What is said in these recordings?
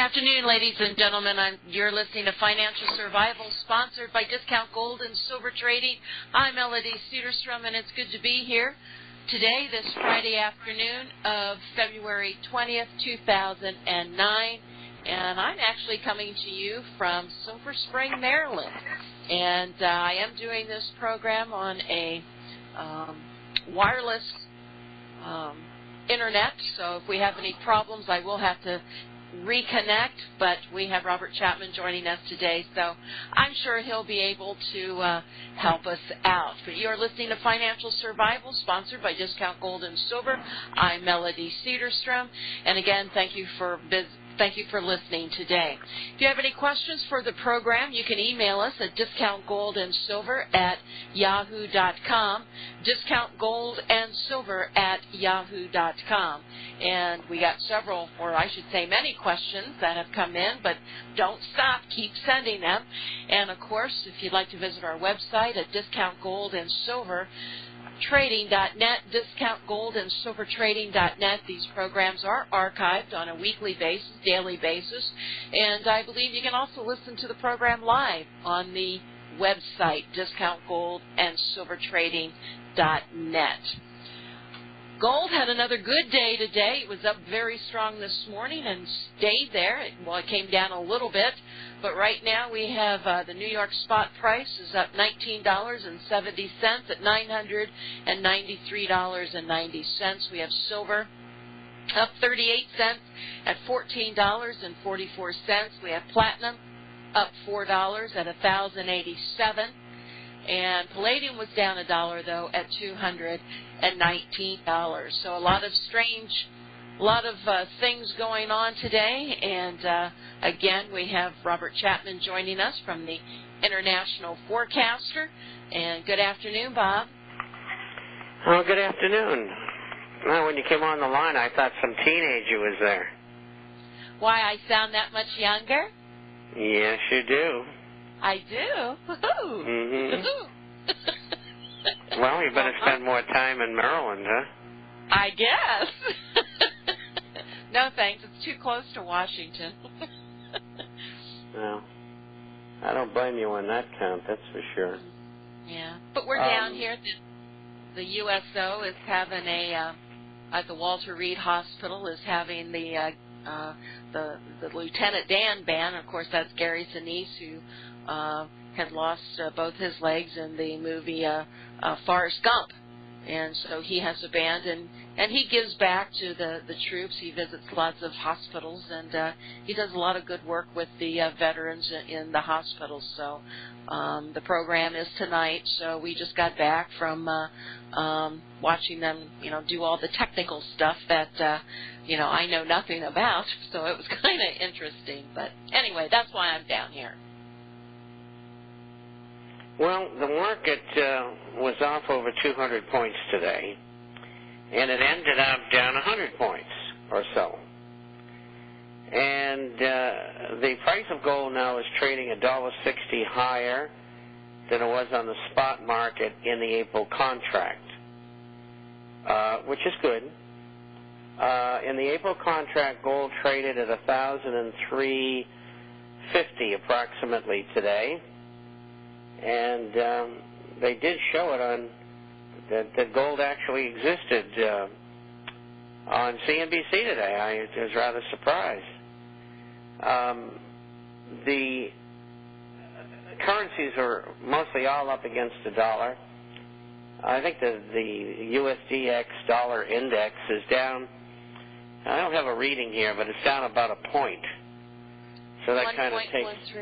afternoon, ladies and gentlemen. You're listening to Financial Survival, sponsored by Discount Gold and Silver Trading. I'm Melody Cedarstrom, and it's good to be here today, this Friday afternoon of February 20th, 2009. And I'm actually coming to you from Silver Spring, Maryland. And I am doing this program on a wireless internet, so if we have any problems, I will have to reconnect, but we have Robert Chapman joining us today, so I'm sure he'll be able to help us out. But you are listening to Financial Survival, sponsored by Discount Gold and Silver. I'm Melody Cedarstrom, and again, thank you for listening today. If you have any questions for the program, you can email us at discountgoldandsilver@yahoo.com, discountgoldandsilver@yahoo.com. And we got several, or I should say many questions that have come in, but don't stop. Keep sending them. And, of course, if you'd like to visit our website at discountgoldandsilvertrading.net, discountgoldandsilvertrading.net. These programs are archived on a weekly basis, daily basis, and I believe you can also listen to the program live on the website, discountgoldandsilvertrading.net. Gold had another good day today. It was up very strong this morning and stayed there. It came down a little bit, but right now we have the New York spot price is up $19.70 at $993.90. We have silver up 38 cents at $14.44. We have platinum up $4 at $1,087. And palladium was down $1, though, at $219. So a lot of things going on today. And, again, we have Robert Chapman joining us from the International Forecaster. And good afternoon, Bob. Oh, good afternoon. Well, when you came on the line, I thought some teenager was there. Why, I sound that much younger? Yes, you do. I do. Mm-hmm. Well, you better spend more time in Maryland, huh? I guess. No, thanks. It's too close to Washington. Well, I don't blame you on that count, that's for sure. Yeah, but we're down here. The USO is having at the Walter Reed Hospital is having the Lieutenant Dan band. Of course, that's Gary Sinise, who had lost both his legs in the movie Forrest Gump. And so he has a band, and he gives back to the troops. He visits lots of hospitals, and he does a lot of good work with the veterans in the hospitals. So the program is tonight, so we just got back from watching them, do all the technical stuff that, I know nothing about. So it was kind of interesting. But anyway, that's why I'm down here. Well, the market was off over 200 points today, and it ended up down 100 points or so. And the price of gold now is trading $1.60 higher than it was on the spot market in the April contract, which is good. In the April contract, gold traded at $1,003.50 approximately today. And they did show it on that gold actually existed on CNBC today. I was rather surprised. The currencies are mostly all up against the dollar. I think the USDX dollar index is down. I don't have a reading here, but it's down about a point. So that kind of takes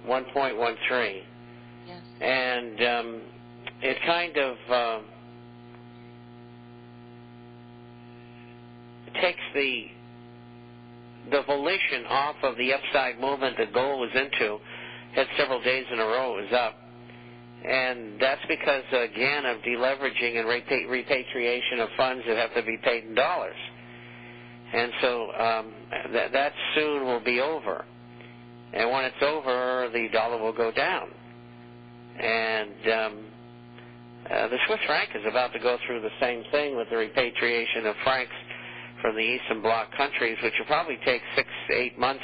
1.13. Yes. And it kind of takes the volition off of the upside movement that gold was into. Had several days in a row it was up. And that's because, again, of deleveraging and repatriation of funds that have to be paid in dollars. And so that soon will be over. And when it's over, the dollar will go down. And the Swiss franc is about to go through the same thing with the repatriation of francs from the Eastern Bloc countries, which will probably take 6 to 8 months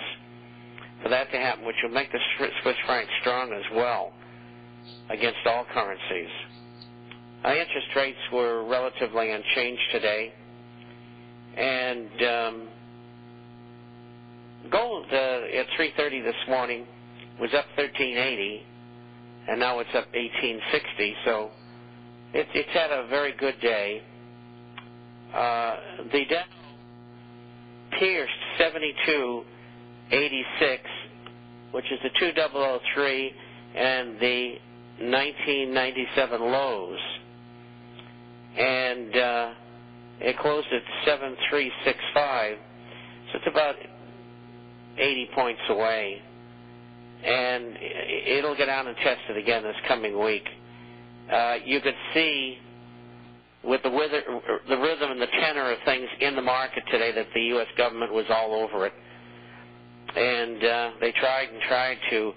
for that to happen, which will make the Swiss franc strong as well against all currencies. Interest rates were relatively unchanged today, and gold at 3:30 this morning was up 13.80, and now it's up 18.60. So it's had a very good day. The Dow pierced 72.86, which is the 2003 and the 1997 lows, and it closed at 7365, so it's about 80 points away, and it'll get out and test it again this coming week. You could see with the rhythm and the tenor of things in the market today that the U.S. government was all over it, and they tried to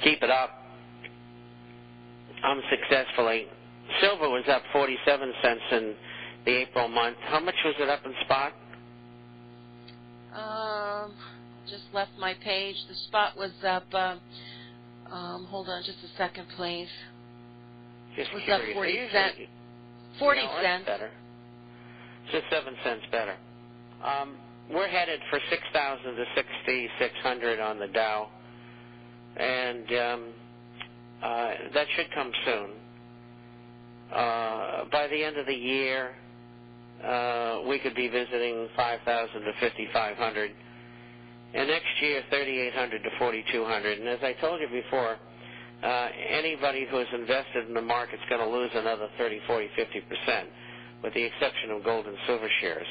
keep it up unsuccessfully. Silver was up 47 cents in the April month. How much was it up in spot? Just left my page. The spot was up, hold on just a second, please. Just it was curious. up 40 cents. 40 cents. Better. Just 7 cents better. We're headed for 6,000 to 6,600 on the Dow, and that should come soon. By the end of the year, we could be visiting 5,000 to 5,500, and next year 3,800 to 4,200. And as I told you before, anybody who is invested in the market is going to lose another 30, 40, 50%, with the exception of gold and silver shares.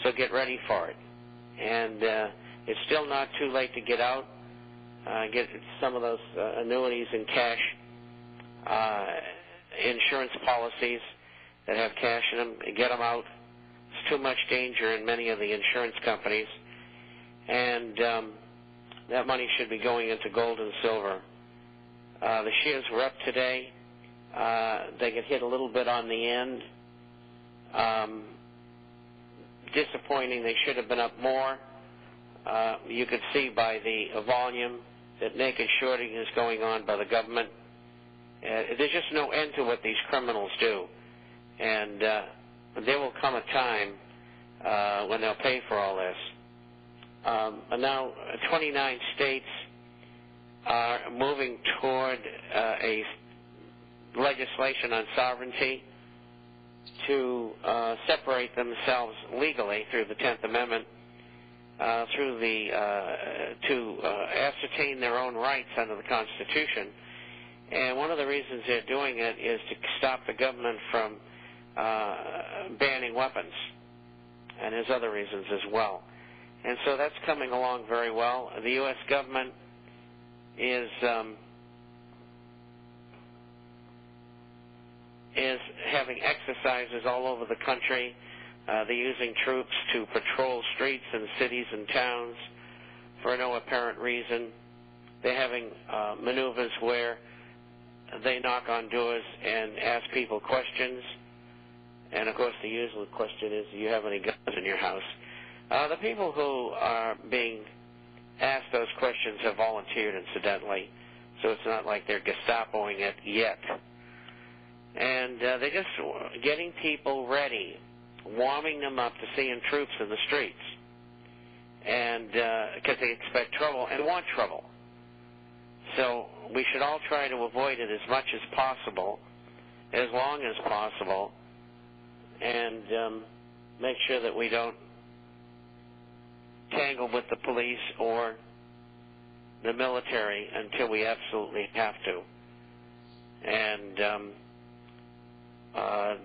So get ready for it. And it's still not too late to get out, get some of those annuities in cash, insurance policies that have cash in them, get them out. There's too much danger in many of the insurance companies, and that money should be going into gold and silver. The shares were up today. They get hit a little bit on the end. Disappointing. They should have been up more. You could see by the volume that naked shorting is going on by the government. There's just no end to what these criminals do. And there will come a time when they'll pay for all this. And now 29 states are moving toward a legislation on sovereignty to separate themselves legally through the 10th Amendment, to ascertain their own rights under the Constitution. And one of the reasons they're doing it is to stop the government from banning weapons. And there's other reasons as well. And so that's coming along very well. The U.S. government is having exercises all over the country. They're using troops to patrol streets and cities and towns for no apparent reason. They're having maneuvers where they knock on doors and ask people questions. And, of course, the usual question is, do you have any guns in your house? The people who are being asked those questions have volunteered, incidentally, so it's not like they're Gestapoing it yet. And they're just getting people ready, warming them up to seeing troops in the streets, and because they expect trouble and want trouble. So we should all try to avoid it as much as possible, as long as possible, and make sure that we don't tangle with the police or the military until we absolutely have to. And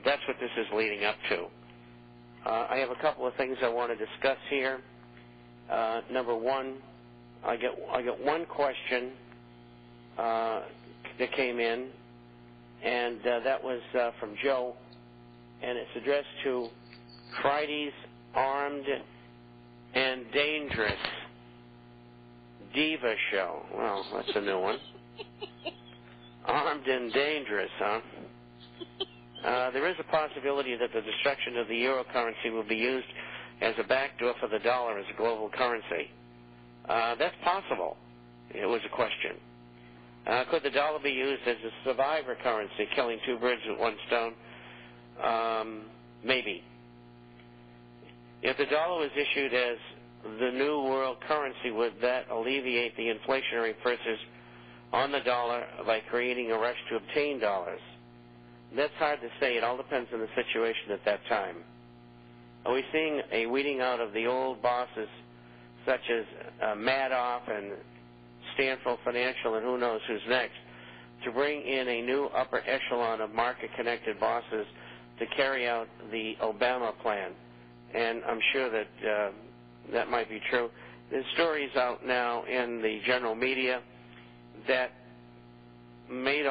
that's what this is leading up to. I have a couple of things I want to discuss here. Number one, I get one question that came in, and that was from Joe, and it's addressed to Friday's Armed and Dangerous Diva Show. Well, that's a new one. Armed and Dangerous, huh? There is a possibility that the destruction of the euro currency will be used as a backdoor for the dollar as a global currency. That's possible. It was a question. Could the dollar be used as a survivor currency, killing two birds with one stone? Maybe. If the dollar was issued as the new world currency, would that alleviate the inflationary pressures on the dollar by creating a rush to obtain dollars? That's hard to say. It all depends on the situation at that time. Are we seeing a weeding out of the old bosses such as Madoff and Stanford Financial and who knows who's next, to bring in a new upper echelon of market-connected bosses to carry out the Obama plan? And I'm sure that that might be true. There's stories out now in the general media that Madoff